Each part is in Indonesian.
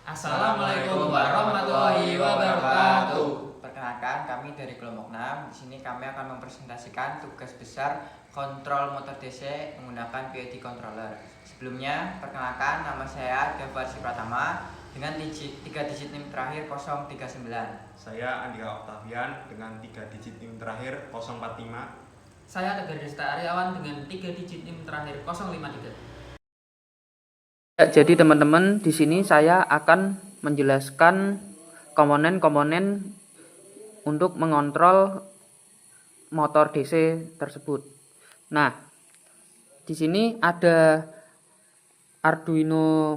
Assalamualaikum warahmatullahi wabarakatuh. Perkenalkan, kami dari kelompok 6. Di sini kami akan mempresentasikan tugas besar kontrol motor DC menggunakan PID controller. Sebelumnya, perkenalkan, nama saya Davar Pratama dengan 3 digit NIM terakhir 039. Saya Andika Oktavian dengan 3 digit NIM terakhir 045. Saya Tegar Desta Aryawan dengan 3 digit NIM terakhir 053. Jadi teman-teman, di sini saya akan menjelaskan komponen-komponen untuk mengontrol motor DC tersebut. Nah, di sini ada Arduino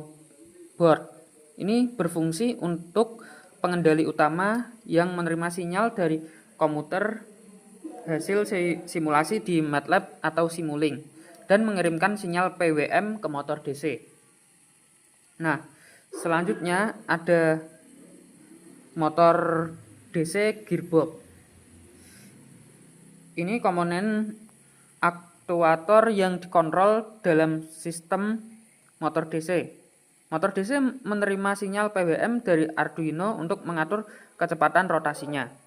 board. Ini berfungsi untuk pengendali utama yang menerima sinyal dari komputer hasil simulasi di MATLAB atau Simulink dan mengirimkan sinyal PWM ke motor DC. Nah, selanjutnya ada motor DC gearbox. Ini komponen aktuator yang dikontrol dalam sistem motor DC. Motor DC menerima sinyal PWM dari Arduino untuk mengatur kecepatan rotasinya.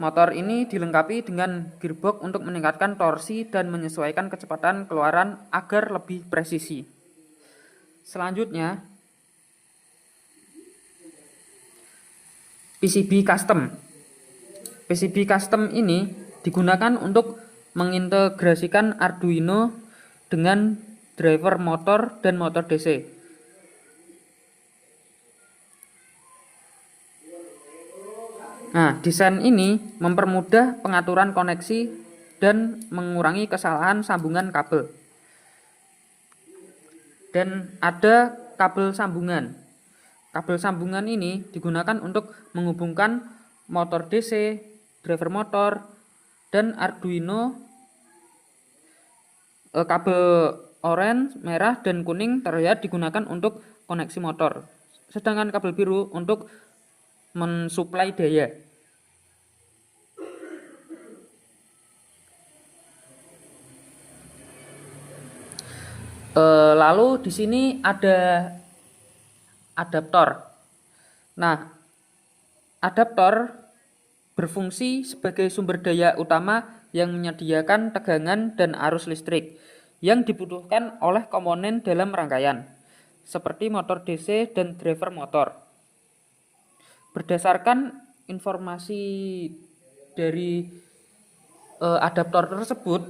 Motor ini dilengkapi dengan gearbox untuk meningkatkan torsi dan menyesuaikan kecepatan keluaran agar lebih presisi. Selanjutnya, PCB custom. PCB custom ini digunakan untuk mengintegrasikan Arduino dengan driver motor dan motor DC. Nah, desain ini mempermudah pengaturan koneksi dan mengurangi kesalahan sambungan kabel. Dan ada kabel sambungan. Kabel sambungan ini digunakan untuk menghubungkan motor DC, driver motor, dan Arduino. Kabel oranye, merah, dan kuning terlihat digunakan untuk koneksi motor. Sedangkan kabel biru untuk mensuplai daya. Lalu di sini ada adaptor. Nah, adaptor berfungsi sebagai sumber daya utama yang menyediakan tegangan dan arus listrik yang dibutuhkan oleh komponen dalam rangkaian, seperti motor DC dan driver motor. Berdasarkan informasi dari adaptor tersebut,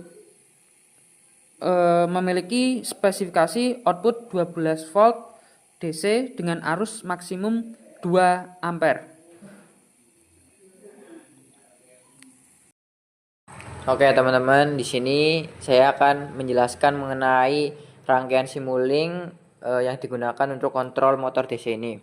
memiliki spesifikasi output 12 volt DC dengan arus maksimum 2 ampere. Oke teman-teman, di sini saya akan menjelaskan mengenai rangkaian Simulink yang digunakan untuk kontrol motor DC ini.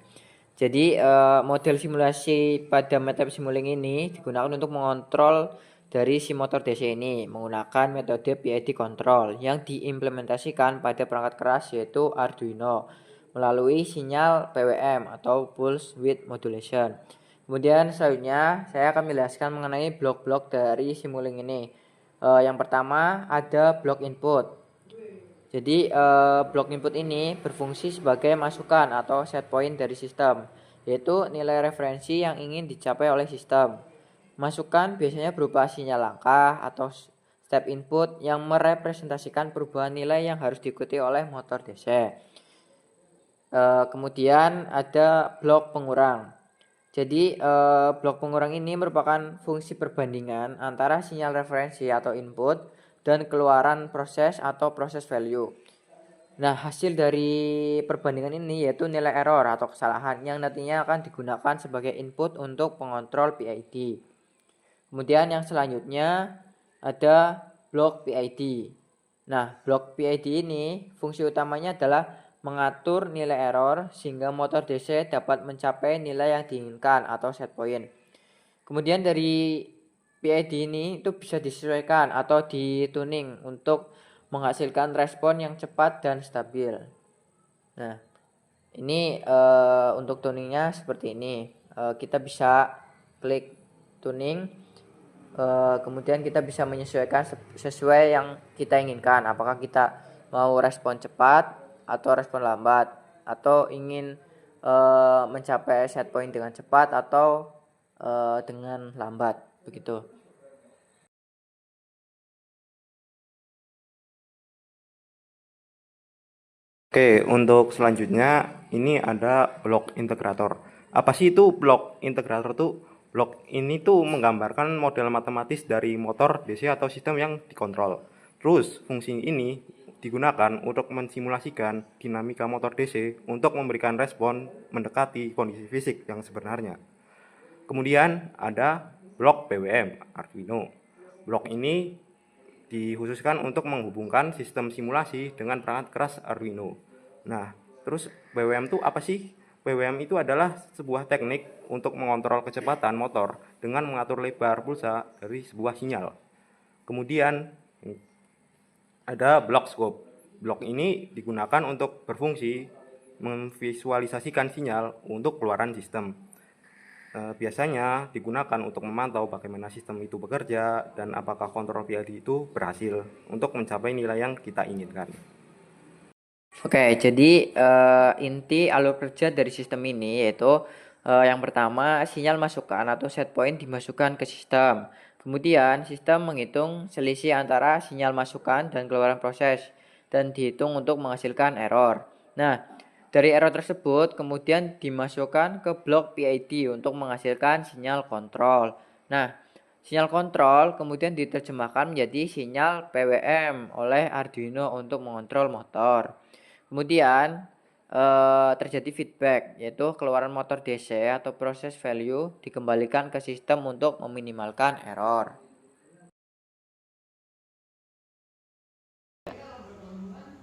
Jadi model simulasi pada MATLAB Simulink ini digunakan untuk mengontrol dari si motor DC ini menggunakan metode PID control yang diimplementasikan pada perangkat keras yaitu Arduino melalui sinyal PWM atau pulse width modulation. Kemudian selanjutnya saya akan menjelaskan mengenai blok-blok dari Simulink ini. Yang pertama ada blok input. Jadi blok input ini berfungsi sebagai masukan atau set point dari sistem, yaitu nilai referensi yang ingin dicapai oleh sistem. Masukan biasanya berupa sinyal langkah atau step input yang merepresentasikan perubahan nilai yang harus diikuti oleh motor DC. Kemudian ada blok pengurang. Jadi blok pengurang ini merupakan fungsi perbandingan antara sinyal referensi atau input dan keluaran proses atau proses value. Nah, hasil dari perbandingan ini yaitu nilai error atau kesalahan yang nantinya akan digunakan sebagai input untuk pengontrol PID. Kemudian yang selanjutnya ada blok PID. Nah, blok PID ini fungsi utamanya adalah mengatur nilai error sehingga motor DC dapat mencapai nilai yang diinginkan atau set point. Kemudian dari PID ini itu bisa disesuaikan atau dituning untuk menghasilkan respon yang cepat dan stabil. Nah, ini untuk tuningnya seperti ini. Kita bisa klik tuning. Kemudian kita bisa menyesuaikan sesuai yang kita inginkan, apakah kita mau respon cepat atau respon lambat, atau ingin mencapai set point dengan cepat atau dengan lambat, begitu. Oke, untuk selanjutnya ini ada blok integrator. Apa sih itu blok integrator tuh? Blok ini tuh menggambarkan model matematis dari motor DC atau sistem yang dikontrol. Terus, fungsi ini digunakan untuk mensimulasikan dinamika motor DC untuk memberikan respon mendekati kondisi fisik yang sebenarnya. Kemudian ada blok PWM Arduino. Blok ini dikhususkan untuk menghubungkan sistem simulasi dengan perangkat keras Arduino. Nah, terus PWM itu apa sih? PWM itu adalah sebuah teknik untuk mengontrol kecepatan motor dengan mengatur lebar pulsa dari sebuah sinyal. Kemudian ada blok scope. Blok ini digunakan untuk berfungsi memvisualisasikan sinyal untuk keluaran sistem. Biasanya digunakan untuk memantau bagaimana sistem itu bekerja dan apakah kontrol PID itu berhasil untuk mencapai nilai yang kita inginkan. Oke, jadi inti alur kerja dari sistem ini yaitu yang pertama, sinyal masukan atau set point dimasukkan ke sistem. Kemudian sistem menghitung selisih antara sinyal masukan dan keluaran proses dan dihitung untuk menghasilkan error. Nah, dari error tersebut kemudian dimasukkan ke blok PID untuk menghasilkan sinyal kontrol. Nah, sinyal kontrol kemudian diterjemahkan menjadi sinyal PWM oleh Arduino untuk mengontrol motor. Kemudian terjadi feedback, yaitu keluaran motor DC atau proses value dikembalikan ke sistem untuk meminimalkan error.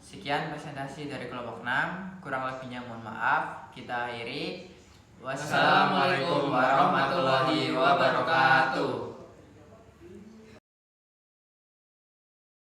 Sekian presentasi dari kelompok 6. Kurang lebihnya mohon maaf. Kita akhiri. Wassalamualaikum warahmatullahi wabarakatuh.